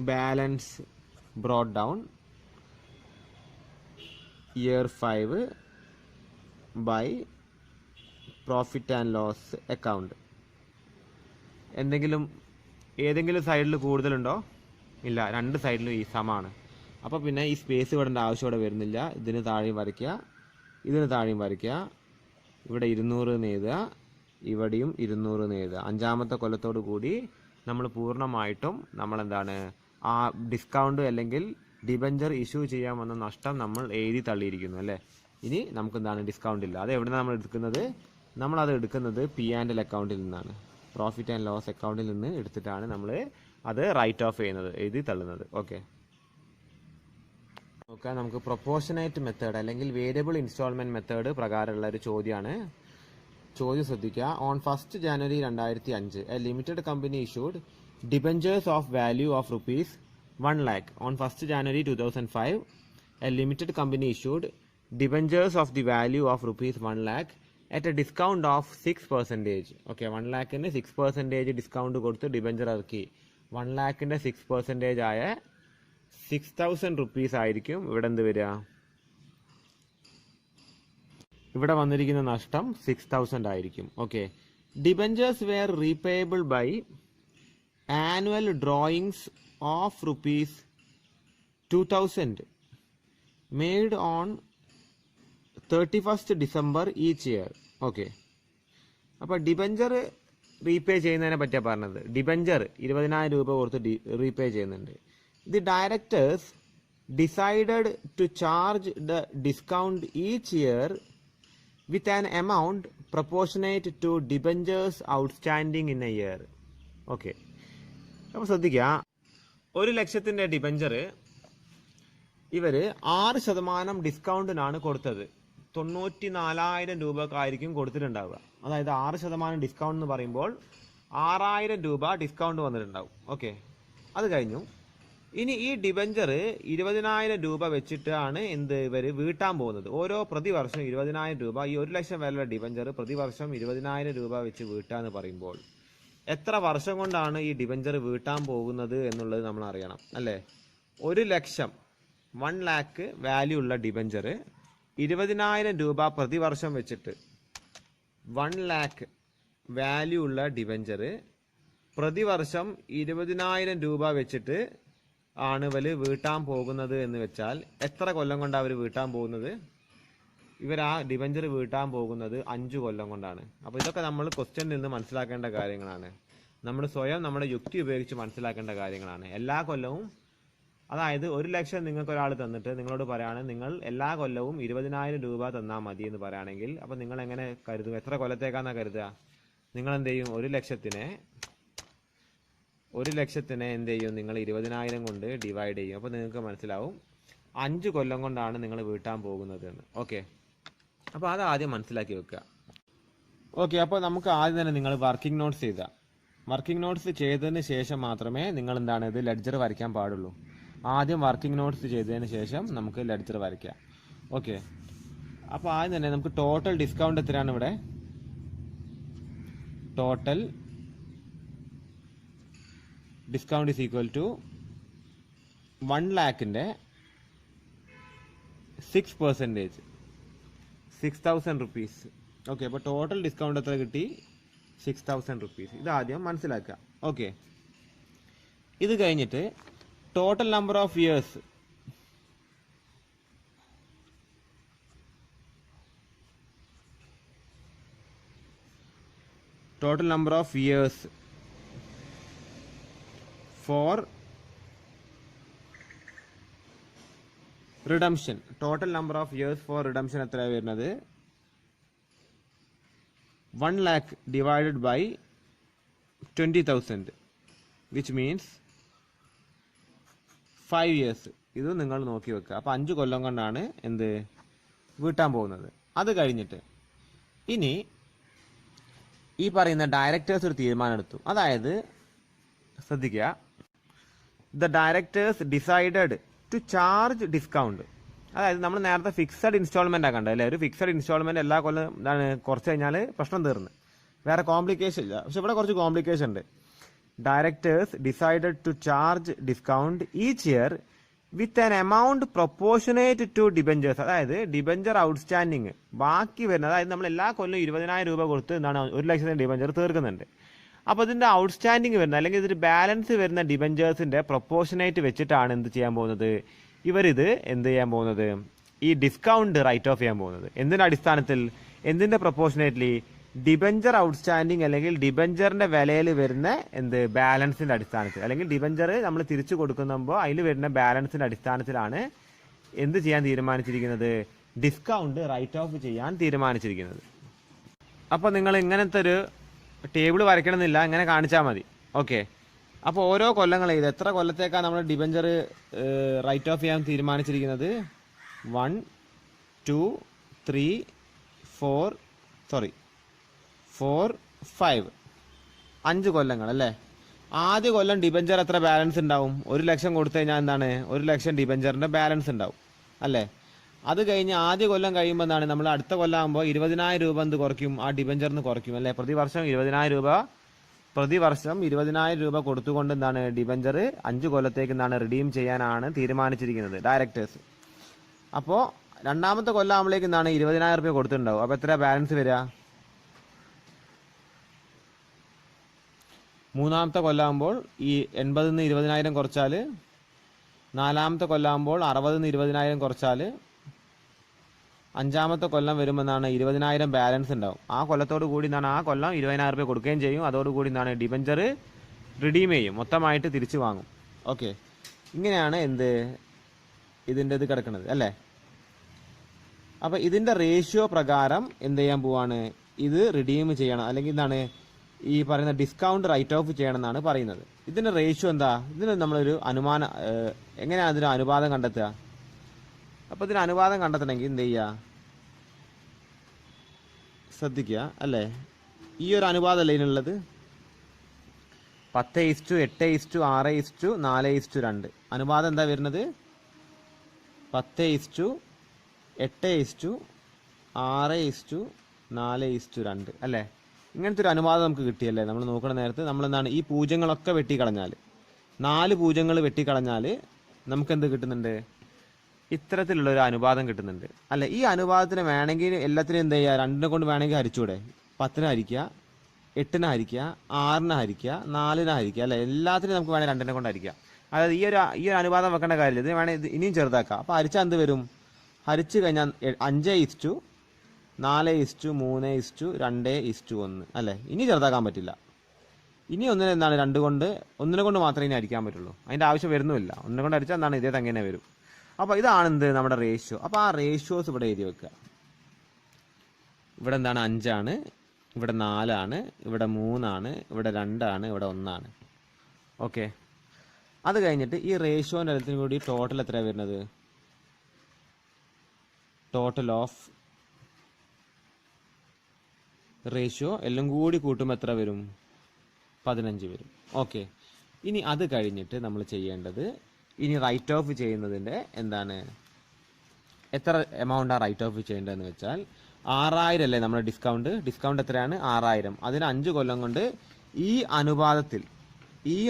balance brought down year 5 by profit and loss account. ഏതെങ്കിലും സൈഡിൽ കൂടുതലുണ്ടോ? ഇല്ല, 2 സൈഡിലും ഈ സമാണ്. അപ്പോൾ പിന്നെ ഈ സ്പേസ് വിടേണ്ട ആവശ്യം ഇവിടെ വരുന്നില്ല. ഇതിന് താഴെയും വരയ്ക്കുക, ഇതിന് താഴെയും വരയ്ക്കുക. ഇവിടെ 200 എന്ന് എഴുതുക, ഇവിടെയും 200 എന്ന് എഴുതുക. 5-ാമത്തെ കൊല്ലത്തോടു കൂടി നമ്മൾ പൂർണ്ണമായിട്ടും നമ്മളെന്താണ്? ആ ഡിസ്കൗണ്ട് അല്ലെങ്കിൽ ഡിബഞ്ചർ ഇഷ്യൂ ചെയ്യാൻ വന്ന നഷ്ടം നമ്മൾ എഴുതി തള്ളിയിരിക്കുന്നു അല്ലേ? ഇനി നമുക്ക് എന്താണ്? ഡിസ്കൗണ്ട് ഇല്ല. അത് എവിടെ നമ്മൾ എടുക്കുന്നത്? നമ്മളത് എടുക്കുന്നത് P&L അക്കൗണ്ടിൽ നിന്നാണ്. പ്രോഫിറ്റ് ആൻഡ് ലോസ് അക്കൗണ്ടിൽ നിന്ന് എടുത്തിട്ടാണ് നമ്മൾ അത് റൈറ്റ് ഓഫ് ചെയ്യുന്നത്, എഴുതി തള്ളുന്നത്. ഓക്കെ, നമുക്ക് പ്രൊപ്പോർഷനേറ്റ് മെത്തേഡ് അല്ലെങ്കിൽ വേരിയബിൾ ഇൻസ്റ്റാൾമെന്റ് മെത്തേഡ് പ്രകാരമുള്ള ഒരു ചോദ്യമാണ്. ചോദ്യം ശ്രദ്ധിക്കുക. On 1st January 2005 A limited company issued debentures of value of rupees 1 lakh. On 1st January 2005 a limited company issued debentures of the value of rupees 1 lakh at a discount of 6%. Okay, 1 lakhന് 6% discount കൊടുത്ത് debenture ഇറക്കി. 1 lakhന്റെ 6% ആയ 6,000 rupees ആയിരിക്കും ഇവിടെ എന്ത് വരിക? ഇവിടെ വന്നിരിക്കുന്ന നഷ്ടം 6,000 ആയിരിക്കും. Okay, debentures were repayable by annual drawings of rupees 2,000 made on 31st December each year. Okay, അപ്പോൾ ഡിബഞ്ചർ റീപേ ചെയ്യുന്നതിനെ പറ്റിയാണ് പറഞ്ഞത്. ഡിബഞ്ചർ 20,000 രൂപ കൊടുത്ത് റീപേ ചെയ്യുന്നുണ്ട്. The directors decided to charge the discount each year with an amount proportionate to debentures outstanding in a year. Okay, അപ്പോൾ ശ്രദ്ധിക്കുക. 1,00,000 debenture ഇവർ 6% ഡിസ്കൗണ്ടിനാണ് കൊടുത്തത്. 94,000 രൂപക്കായിരിക്കും കൊടുത്തിട്ടുണ്ടാവുക. അതായത് 6% ഡിസ്കൗണ്ട് എന്ന് പറയുമ്പോൾ 6,000 രൂപ ഡിസ്കൗണ്ട് വന്നിട്ടുണ്ടാവും. ഓക്കെ, അത് കഴിഞ്ഞു. ഇനി ഈ ഡിബഞ്ചർ 20,000 രൂപ വെച്ചിട്ടാണ് ഇവർ വീട്ടാൻ പോകുന്നത്. ഓരോ പ്രതിവർഷം 20,000 രൂപ, ഈ 1 ലക്ഷം വിലയുള്ള ഡിബഞ്ചർ പ്രതിവർഷം 20,000 രൂപ വെച്ച് വീട്ടാന്ന് പറയുമ്പോൾ എത്ര വർഷം കൊണ്ടാണ് ഈ ഡിബഞ്ചർ വീട്ടാൻ പോകുന്നത് എന്നുള്ളത് നമ്മൾ അറിയണം, അല്ലേ? 1 ലക്ഷം 1 ലാക്ക് വാല്യൂ ഉള്ള ഡിബഞ്ചർ 20,000 രൂപ പ്രതിവർഷം വെച്ചിട്ട് 1 ലാക്ക് വാല്യൂ ഉള്ള ഡിബഞ്ചർ പ്രതിവർഷം 20,000 രൂപ വെച്ചിട്ട് ആണ് ഇവര് വീട്ടാൻ പോകുന്നത് എന്ന് വെച്ചാൽ എത്ര കൊല്ലം കൊണ്ടാണ് അവർ വീട്ടാൻ പോകുന്നത്? ഇവർ ആ ഡിബഞ്ചർ വീട്ടാൻ പോകുന്നത് 5 കൊല്ലം കൊണ്ടാണ്. അപ്പോൾ ഇതൊക്കെ നമ്മൾ ക്വസ്റ്റ്യനിൽ നിന്ന് മനസ്സിലാക്കേണ്ട കാര്യങ്ങളാണ്. നമ്മൾ സ്വയം നമ്മുടെ യുക്തി ഉപയോഗിച്ച് മനസ്സിലാക്കേണ്ട കാര്യങ്ങളാണ്. എല്ലാ കൊല്ലവും, അതായത് 1 ലക്ഷം നിങ്ങൾക്ക് ഒരാൾ തന്നിട്ട് നിങ്ങളോട് പറയാണ് നിങ്ങൾ എല്ലാ കൊല്ലവും 20,000 രൂപ തന്നാൽ മതി എന്ന് പറയുകയാണെങ്കിൽ, അപ്പോൾ നിങ്ങൾ എങ്ങനെ കരുതും? എത്ര കൊല്ലത്തേക്കാന്നാ കരുതുക? നിങ്ങൾ എന്ത് ചെയ്യും? 1 ലക്ഷത്തിനെ എന്ത് ചെയ്യും? നിങ്ങൾ 20,000 കൊണ്ട് ഡിവൈഡ് ചെയ്യും. അപ്പോൾ നിങ്ങൾക്ക് മനസ്സിലാവും 5 കൊല്ലം കൊണ്ടാണ് നിങ്ങൾ വീട്ടാൻ പോകുന്നത് എന്ന്. ഓക്കെ, അപ്പോൾ അത് ആദ്യം മനസ്സിലാക്കി വെക്കുക. ഓക്കെ, അപ്പോൾ നമുക്ക് ആദ്യം തന്നെ നിങ്ങൾ വർക്കിംഗ് നോട്ട്സ് ചെയ്താൽ, വർക്കിംഗ് നോട്ട്സ് ചെയ്തതിന് ശേഷം മാത്രമേ നിങ്ങൾ എന്താണ് ഇത് ലെഡ്ജർ വരയ്ക്കാൻ പാടുള്ളൂ. ആദ്യം വർക്കിംഗ് നോട്ട്സ് ചെയ്തതിന് ശേഷം നമുക്ക് ലെഡ്ജർ വരയ്ക്കാം. ഓക്കെ, അപ്പോൾ ആദ്യം തന്നെ നമുക്ക് ടോട്ടൽ ഡിസ്കൗണ്ട് എത്രയാണ് ഇവിടെ? Total discount is equal to 1 ലാക്കിൻ്റെ 6%, 6,000 റുപ്പീസ്. ഓക്കെ, അപ്പോൾ ടോട്ടൽ ഡിസ്കൗണ്ട് എത്ര കിട്ടി? 6,000 റുപ്പീസ്. ഇത് ആദ്യം മനസ്സിലാക്കുക. ഓക്കെ, ഇത് കഴിഞ്ഞിട്ട് total number of years, total number of years four redemption. Total number of years four redemption എത്രയാണ് വരുന്നത്? 1 lakh divided by 20,000, which means 5 years. ഇത് നിങ്ങൾ നോക്കി വെക്കുക. അപ്പോൾ 5 കൊല്ലം കൊണ്ടാണ് എന്ത് വീട്ടാൻ പോകുന്നത്. അത് കഴിഞ്ഞിട്ട് ഇനി ഈ പറയുന്ന ഡയറക്ടേഴ്സ് ഒരു തീരുമാനം എടുത്തു. അതായത് ശ്രദ്ധിക്കുക, the directors decided to charge discount. അതായത് നമ്മൾ നേരത്തെ ഫിക്സഡ് ഇൻസ്റ്റാൾമെന്റ് ആക്കണ്ട അല്ലേ? ഒരു ഫിക്സഡ് ഇൻസ്റ്റാൾമെന്റ് എല്ലാ കൊല്ലം എന്താണ് കുറച്ച് കഴിഞ്ഞാൽ പ്രശ്നം തീർന്ന്, വേറെ കോംപ്ലിക്കേഷൻ ഇല്ല. പക്ഷെ ഇവിടെ കുറച്ച് കോംപ്ലിക്കേഷൻ ഉണ്ട്. Directors decided to charge discount each year with an amount proportionate to debentures. അതായത് ഡിബഞ്ചർ ഔട്ട്സ്റ്റാൻഡിങ് ബാക്കി വരുന്നത്, അതായത് നമ്മൾ എല്ലാ കൊല്ലം 20,000 രൂപ കൊടുത്ത് എന്താണ് 1 ലക്ഷത്തിന് ഡിബഞ്ചർ തീർക്കുന്നുണ്ട്. അപ്പോൾ ഇതിന്റെ ഔട്ട്സ്റ്റാൻഡിങ് വരുന്ന അല്ലെങ്കിൽ ഇതിന്റെ ബാലൻസ് വരുന്ന ഡിബഞ്ചേഴ്സിന്റെ പ്രൊപ്പോർഷനേറ്റ് വെച്ചിട്ടാണ് എന്ത് ചെയ്യാൻ പോകുന്നത്? ഇവരിത് എന്ത് ചെയ്യാൻ പോകുന്നത്? ഈ ഡിസ്കൗണ്ട് റൈറ്റ് ഓഫ് ചെയ്യാൻ പോകുന്നത്. എന്തിന്റെ അടിസ്ഥാനത്തിൽ? എന്തിന്റെ പ്രൊപ്പോർഷനേറ്റ്ലി? ഡിബഞ്ചർ ഔട്ട്സ്റ്റാൻഡിങ് അല്ലെങ്കിൽ ഡിബഞ്ചറിന്റെ വിലയിൽ വരുന്ന എന്ത് ബാലൻസിന്റെ അടിസ്ഥാനത്തിൽ, അല്ലെങ്കിൽ ഡിബഞ്ചർ നമ്മൾ തിരിച്ചു കൊടുക്കുമ്പോൾ അതിൽ വരുന്ന ബാലൻസിന്റെ അടിസ്ഥാനത്തിലാണ് എന്ത് ചെയ്യാൻ തീരുമാനിച്ചിരിക്കുന്നത്? ഡിസ്കൗണ്ട് റൈറ്റ് ഓഫ് ചെയ്യാൻ തീരുമാനിച്ചിരിക്കുന്നത്. അപ്പോൾ നിങ്ങൾ ഇങ്ങനത്തെ ഒരു ടേബിൾ വരയ്ക്കണമെന്നില്ല, ഇങ്ങനെ കാണിച്ചാൽ മതി. ഓക്കെ, അപ്പോൾ ഓരോ കൊല്ലങ്ങൾ ഇത് എത്ര കൊല്ലത്തേക്കാണ് നമ്മൾ ഡിബഞ്ചർ റൈറ്റ് ഓഫ് ചെയ്യാൻ തീരുമാനിച്ചിരിക്കുന്നത്? 1, 2, 3, 4, 5 കൊല്ലങ്ങൾ അല്ലേ? ആദ്യ കൊല്ലം ഡിബഞ്ചർ എത്ര ബാലൻസ് ഉണ്ടാവും? 1 ലക്ഷം കൊടുത്തു കഴിഞ്ഞാൽ എന്താണ്? 1 ലക്ഷം ഡിബഞ്ചറിന്റെ ബാലൻസ് ഉണ്ടാവും അല്ലേ? അത് കഴിഞ്ഞ് ആദ്യ കൊല്ലം കഴിയുമ്പോൾ എന്താണ്? നമ്മൾ അടുത്ത കൊല്ലം ആകുമ്പോൾ 20,000 രൂപ എന്ത് കുറയ്ക്കും? ആ ഡിബഞ്ചറിന് കുറയ്ക്കും അല്ലേ? പ്രതിവർഷം 20,000 രൂപ കൊടുത്തുകൊണ്ട് എന്താണ് ഡിബഞ്ചർ 5 കൊല്ലത്തേക്ക് എന്താണ് റിഡീം ചെയ്യാനാണ് തീരുമാനിച്ചിരിക്കുന്നത് ഡയറക്ടേഴ്സ്. അപ്പോൾ രണ്ടാമത്തെ കൊല്ലം ആകുമ്പോഴേക്ക് എന്താണ് 20,000 രൂപ കൊടുത്തിട്ടുണ്ടാവും. അപ്പോൾ എത്ര ബാലൻസ് വരിക? മൂന്നാമത്തെ കൊല്ലാകുമ്പോൾ ഈ 80 നിന്ന് 20,000 കുറച്ചാൽ, നാലാമത്തെ കൊല്ലാകുമ്പോൾ 60 നിന്ന് 20,000 കുറച്ചാൽ, അഞ്ചാമത്തെ കൊല്ലം വരുമ്പോൾ എന്താണ് 20,000 ബാലൻസ് ഉണ്ടാവും. ആ കൊല്ലത്തോട് കൂടി എന്താണ് ആ കൊല്ലം 20,000 രൂപ കൊടുക്കുകയും ചെയ്യും. അതോടുകൂടി എന്താണ് ഡിബഞ്ചർ റിഡീം ചെയ്യും, മൊത്തമായിട്ട് തിരിച്ചു വാങ്ങും. ഓക്കെ, ഇങ്ങനെയാണ് ഇതിൻ്റെ ഇത് കിടക്കുന്നത് അല്ലേ? അപ്പോൾ ഇതിൻ്റെ റേഷ്യോ പ്രകാരം എന്ത് ചെയ്യാൻ പോവാണ്? ഇത് റിഡീം ചെയ്യണം, അല്ലെങ്കിൽ എന്താണ് ഈ പറയുന്ന ഡിസ്കൗണ്ട് റൈറ്റ് ഓഫ് ചെയ്യണം എന്നാണ് പറയുന്നത്. ഇതിൻ്റെ റേഷ്യോ എന്താ? ഇതിന് നമ്മളൊരു അനുമാനം, എങ്ങനെയാണ് അതിന് അനുപാതം കണ്ടെത്തുക? അപ്പോൾ ഇതിന് അനുപാതം കണ്ടെത്തണമെങ്കിൽ എന്ത് ചെയ്യുക? ശ്രദ്ധിക്കുക അല്ലേ? ഈ ഒരു അനുപാതമല്ലേ ഇതിനുള്ളത്? 10:8:6:4:2. അനുപാതം എന്താ വരുന്നത്? 10:8:6:4:2 അല്ലേ? ഇങ്ങനത്തെ ഒരു അനുപാതം നമുക്ക് കിട്ടിയല്ലേ? നമ്മൾ നോക്കണ നേരത്ത് നമ്മൾ എന്താണ് ഈ പൂജ്യങ്ങളൊക്കെ വെട്ടിക്കളഞ്ഞാൽ, 4 പൂജ്യങ്ങൾ വെട്ടിക്കളഞ്ഞാൽ നമുക്ക് എന്ത് കിട്ടുന്നുണ്ട്? ഇത്തരത്തിലുള്ള ഒരു അനുപാതം കിട്ടുന്നുണ്ട് അല്ലെ? ഈ അനുപാതത്തിന് വേണമെങ്കിൽ എല്ലാത്തിനും എന്ത് ചെയ്യുക? 2നെ കൊണ്ട് വേണമെങ്കിൽ ഹരിച്ചൂടെ? 10നെ ഹരിക്കുക, 8നെ ഹരിക്കുക, 6നെ ഹരിക്കുക, 4നെ ഹരിക്കുക അല്ലെ? എല്ലാത്തിനും നമുക്ക് വേണമെങ്കിൽ 2നെ കൊണ്ട് ഹരിക്കുക. അതായത് ഈ ഒരു അനുപാതം വെക്കേണ്ട കാര്യമില്ല. ഇതിന് വേണമെങ്കിൽ ഇനിയും ചെറുതാക്കാം. അപ്പോൾ ഹരിച്ചാൽ എന്ത് വരും? ഹരിച്ചു കഴിഞ്ഞാൽ 5:4:3:2:1 അല്ലേ? ഇനി ചെറുതാക്കാൻ പറ്റില്ല. ഇനി ഒന്നിനെ എന്താണ് 1 കൊണ്ട് മാത്രമേ ഇനി ഹരിക്കാൻ പറ്റുള്ളൂ. അതിൻ്റെ ആവശ്യം വരുന്നുമില്ല. 1 കൊണ്ട് ഹരിച്ചാൽ എന്താണ് ഇതേ തന്നെ വരും. അപ്പോൾ ഇതാണ് എന്ത് നമ്മുടെ റേഷ്യോ. അപ്പോൾ ആ റേഷ്യോസ് ഇവിടെ എഴുതി വെക്കുക. ഇവിടെ എന്താണ് 5 ആണ്, ഇവിടെ 4 ആണ്, ഇവിടെ 3 ആണ്, ഇവിടെ 2 ആണ്, ഇവിടെ 1 ആണ്. ഓക്കെ. അത് കഴിഞ്ഞിട്ട് ഈ റേഷ്യോൻ്റെ എല്ലാത്തിനും കൂടി ടോട്ടൽ എത്രയാണ് വരുന്നത്? ടോട്ടൽ ഓഫ് റേഷ്യോ എല്ലാം കൂടി കൂട്ടുമ്പോൾ എത്ര വരും? 15 വരും. ഓക്കെ. ഇനി അത് കഴിഞ്ഞിട്ട് നമ്മൾ ചെയ്യേണ്ടത്, ഇനി റൈറ്റ് ഓഫ് ചെയ്യുന്നതിൻ്റെ എന്താണ്, എത്ര എമൗണ്ടാണ് റൈറ്റ് ഓഫ് ചെയ്യേണ്ടതെന്ന് വെച്ചാൽ 6000 അല്ലേ നമ്മുടെ ഡിസ്കൗണ്ട് എത്രയാണ്? 6000. അതിന് 5 കൊല്ലം കൊണ്ട് ഈ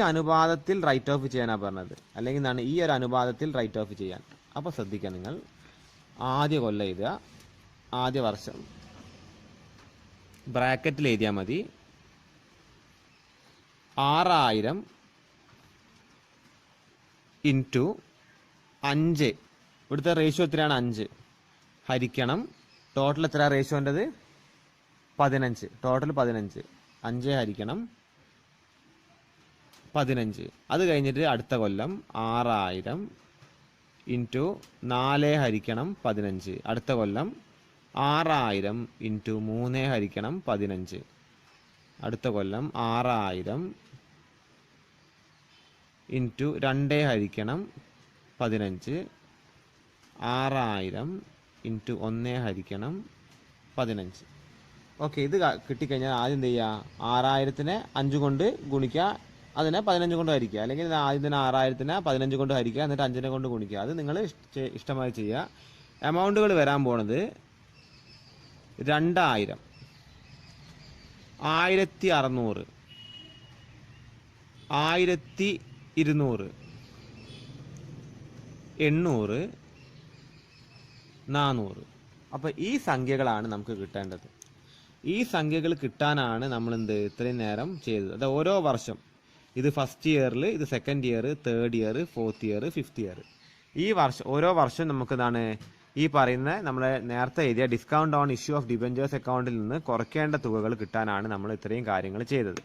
അനുപാതത്തിൽ റൈറ്റ് ഓഫ് ചെയ്യാനാണ് പറഞ്ഞത്. അല്ലെങ്കിൽ എന്താണ് ഈ ഒരു അനുപാതത്തിൽ റൈറ്റ് ഓഫ് ചെയ്യാൻ. അപ്പോൾ ശ്രദ്ധിക്കുക, നിങ്ങൾ ആദ്യ കൊല്ലം എഴുതുക, ആദ്യ വർഷം ബ്രാക്കറ്റിൽ എഴുതിയാൽ മതി. 6000 ഇൻറ്റു 5, ഇവിടുത്തെ റേഷ്യോ എത്രയാണ്? 5 ഹരിക്കണം ടോട്ടൽ എത്ര റേഷ്യോൻ്റെത്? 15. ടോട്ടൽ 15. 5 ഹരിക്കണം 15. അത് കഴിഞ്ഞിട്ട് അടുത്ത കൊല്ലം 6000 ഇൻറ്റു 4 ഹരിക്കണം 15. അടുത്ത കൊല്ലം 6000 ഇൻറ്റു 3 ഹരിക്കണം 15. അടുത്ത കൊല്ലം 6000 ഇൻറ്റു 2 ഹരിക്കണം 15. 6000 ഇൻറ്റു 1 ഹരിക്കണം 15. ഓക്കെ. ഇത് കിട്ടിക്കഴിഞ്ഞാൽ ആദ്യം എന്ത് ചെയ്യുക? 6000-നെ 5 കൊണ്ട് ഗുണിക്കുക, അതിനെ 15 കൊണ്ട് ഹരിക്കുക. അല്ലെങ്കിൽ ആദ്യം തന്നെ 6000-നെ 15 കൊണ്ട് ഹരിക്കുക, എന്നിട്ട് 5നെ കൊണ്ട് ഗുണിക്കുക. അത് നിങ്ങൾ ഇഷ്ടമായി ചെയ്യുക. എമൗണ്ടുകൾ വരാൻ പോണത് 2000, 1600, 1200, 800, 400. അപ്പോൾ ഈ സംഖ്യകളാണ് നമുക്ക് കിട്ടേണ്ടത്. ഈ സംഖ്യകൾ കിട്ടാനാണ് നമ്മൾ ഇത്രയും നേരം ചെയ്തത്. അത് ഓരോ വർഷം, ഇത് ഫസ്റ്റ് ഇയറിൽ, ഇത് second year, third year, fourth year, fifth year, ഈ വർഷം ഓരോ വർഷം നമുക്ക് എന്താണ് ഈ പറയുന്ന നമ്മളെ നേരത്തെ എഴുതിയ discount on issue of debentures അക്കൗണ്ടിൽ നിന്ന് കുറയ്ക്കേണ്ട തുകകൾ കിട്ടാനാണ് നമ്മൾ ഇത്രയും കാര്യങ്ങൾ ചെയ്തത്.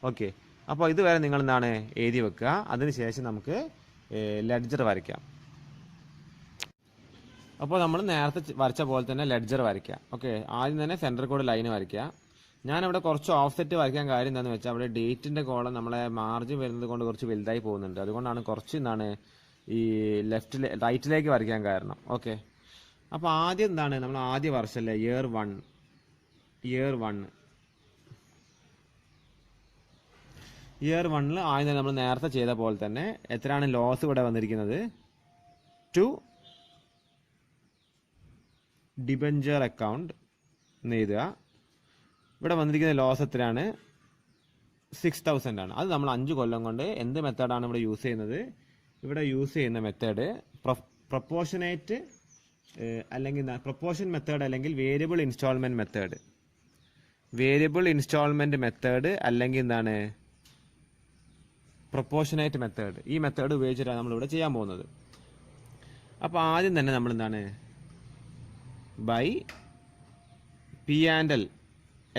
ഓക്കെ. അപ്പോൾ ഇതുവരെ നിങ്ങൾ എന്താണ് എഴുതി വെക്കുക. അതിനുശേഷം നമുക്ക് ലെഡ്ജർ വരയ്ക്കാം. അപ്പോൾ നമ്മൾ നേരത്തെ വരച്ച പോലെ തന്നെ ലെഡ്ജർ വരയ്ക്കുക. ഓക്കെ. ആദ്യം തന്നെ സെൻറ്റർ കോഡ് ലൈന് വരയ്ക്കുക. ഞാനിവിടെ കുറച്ച് ഓഫ്സെറ്റ് വരയ്ക്കാൻ കാര്യം എന്താണെന്ന് വെച്ചാൽ അവിടെ ഡേറ്റിൻ്റെ കോളം നമ്മളെ മാർജിൻ വരുന്നത് കൊണ്ട് കുറച്ച് വലുതായി പോകുന്നുണ്ട്. അതുകൊണ്ടാണ് കുറച്ച് എന്താണ് ഈ റൈറ്റിലേക്ക് വരയ്ക്കാൻ കാരണം. ഓക്കെ. അപ്പോൾ ആദ്യം എന്താണ് നമ്മൾ ആദ്യ വർഷമല്ലേ, ഇയർ 1 ഇയർ 1 ആദ്യം തന്നെ നമ്മൾ നേരത്തെ ചെയ്ത പോലെ തന്നെ എത്രയാണ് ലോസ് ഇവിടെ വന്നിരിക്കുന്നത്? ടു ഡിബഞ്ചർ അക്കൗണ്ട് എന്ന് എഴുതുക. ഇവിടെ വന്നിരിക്കുന്ന ലോസ് എത്രയാണ്? 6000 ആണ്. അത് നമ്മൾ 5 കൊല്ലം കൊണ്ട് എന്ത് മെത്തേഡാണ് ഇവിടെ യൂസ് ചെയ്യുന്നത്? ഇവിടെ യൂസ് ചെയ്യുന്ന മെത്തേഡ് പ്രൊപ്പോർഷനേറ്റ് അല്ലെങ്കിൽ പ്രൊപ്പോർഷൻ മെത്തേഡ് അല്ലെങ്കിൽ variable instalment method. Variable instalment method അല്ലെങ്കിൽ എന്താണ് പ്രൊപ്പോർഷനേറ്റ് മെത്തേഡ്. ഈ മെത്തേഡ് ഉപയോഗിച്ചിട്ടാണ് നമ്മളിവിടെ ചെയ്യാൻ പോകുന്നത്. അപ്പോൾ ആദ്യം തന്നെ നമ്മൾ എന്താണ് ബൈ P&L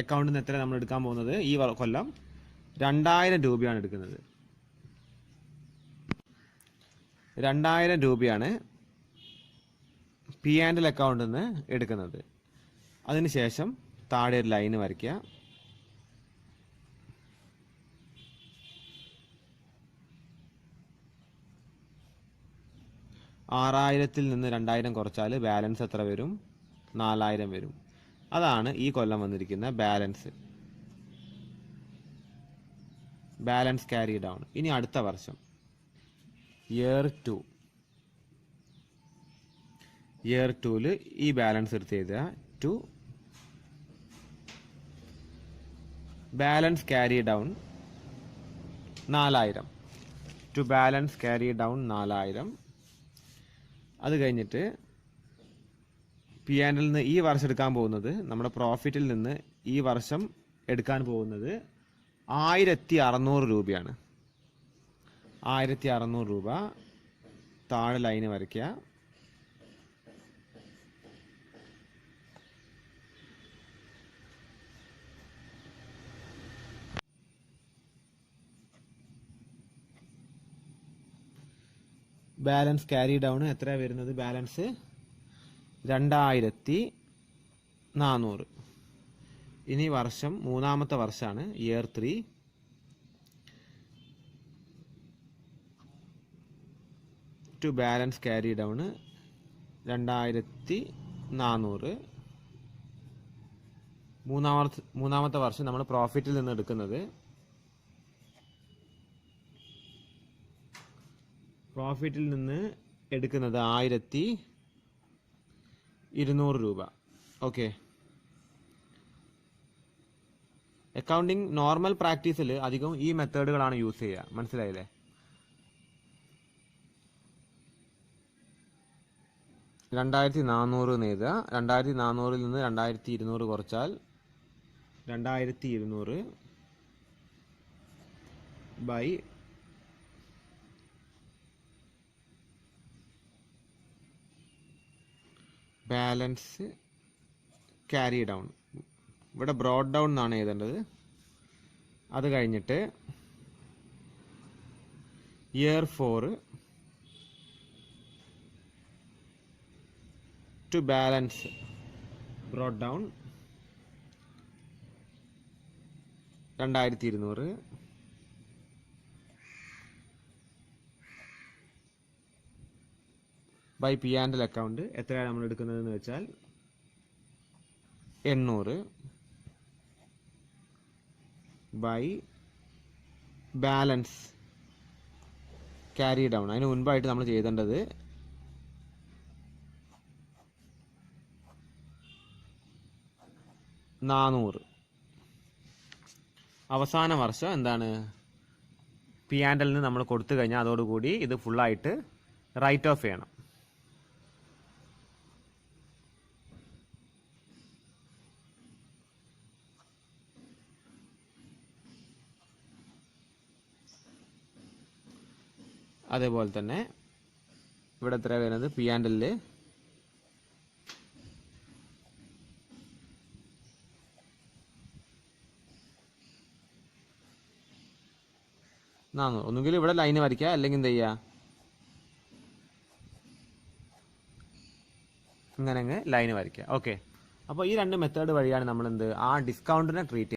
അക്കൗണ്ടിൽ നിന്ന് എത്ര നമ്മൾ എടുക്കാൻ പോകുന്നത്? ഈ കൊല്ലം 2000 രൂപയാണ് എടുക്കുന്നത്. 2000 രൂപയാണ് P&L അക്കൗണ്ടിൽ നിന്ന് എടുക്കുന്നത്. അതിനുശേഷം താഴെ ഒരു ലൈന് വരയ്ക്കുക. ആറായിരത്തിൽ നിന്ന് 2000 കുറച്ചാൽ ബാലൻസ് എത്ര വരും? 4000 വരും. അതാണ് ഈ കൊല്ലം വന്നിരിക്കുന്ന ബാലൻസ്. Balance carry down. ഇനി അടുത്ത വർഷം ഇയർ 2. ഇയർ 2ൽ ഈ ബാലൻസ് എടുത്ത് എഴുതുക. To balance carry down 4000. To balance carry down 4000. അത് കഴിഞ്ഞിട്ട് P&L നിന്ന് ഈ വർഷം എടുക്കാൻ പോകുന്നത്, നമ്മുടെ പ്രോഫിറ്റിൽ നിന്ന് ഈ വർഷം എടുക്കാൻ പോകുന്നത് 1600 രൂപയാണ്. 1600 രൂപ താഴെ ലൈന് വരയ്ക്കുക. ബാലൻസ് ക്യാരി ഡൗൺ എത്ര വരുന്നത്? ബാലൻസ് 2400. ഇനി വർഷം മൂന്നാമത്തെ വർഷമാണ് year 3. To balance carry down 2400. മൂന്നാമത്തെ വർഷം നമ്മൾ പ്രോഫിറ്റിൽ നിന്ന് എടുക്കുന്നത്, പ്രോഫിറ്റിൽ നിന്ന് എടുക്കുന്നത് 1200 രൂപ. ഓക്കെ. അക്കൗണ്ടിങ് നോർമൽ പ്രാക്ടീസിൽ അധികം ഈ മെത്തേഡുകളാണ് യൂസ് ചെയ്യുക. മനസ്സിലായില്ലേ? $2400 എന്ന് എഴുതുക. 2400 നിന്ന് 2200 കുറച്ചാൽ 2200 ബൈ ബാലൻസ് ക്യാരി ഡൗൺ. ഇവിടെ ബ്രോഡ് ഡൗൺ എന്നാണ് എഴുതേണ്ടത്. അത് കഴിഞ്ഞിട്ട് year 4 to balance brought down 2200 by P&L account എത്രയാണ് നമ്മൾ എടുക്കുന്നതെന്ന് വെച്ചാൽ 800 ബൈ ബാലൻസ് ക്യാരി ഡൗൺ. അതിന് മുൻപായിട്ട് നമ്മൾ ചെയ്തേണ്ടത് $400. അവസാന വർഷം എന്താണ്? P&L നിന്ന് നമ്മൾ കൊടുത്തു കഴിഞ്ഞാൽ അതോടുകൂടി ഇത് ഫുള്ളായിട്ട് റൈറ്റ് ഓഫ് ചെയ്യണം. അതേപോലെ തന്നെ ഇവിടെ എത്ര വരുന്നത്? P&L 400. ഒന്നുകിൽ ഇവിടെ ലൈന് വരയ്ക്കുക, അല്ലെങ്കിൽ എന്ത് ചെയ്യുക, ഇങ്ങനെ ലൈന് വരയ്ക്കുക. ഓക്കെ. അപ്പോൾ ഈ രണ്ട് മെത്തേഡ് വഴിയാണ് നമ്മൾ ആ ഡിസ്കൗണ്ടിനെ ട്രീറ്റ് ചെയ്യുന്നത്.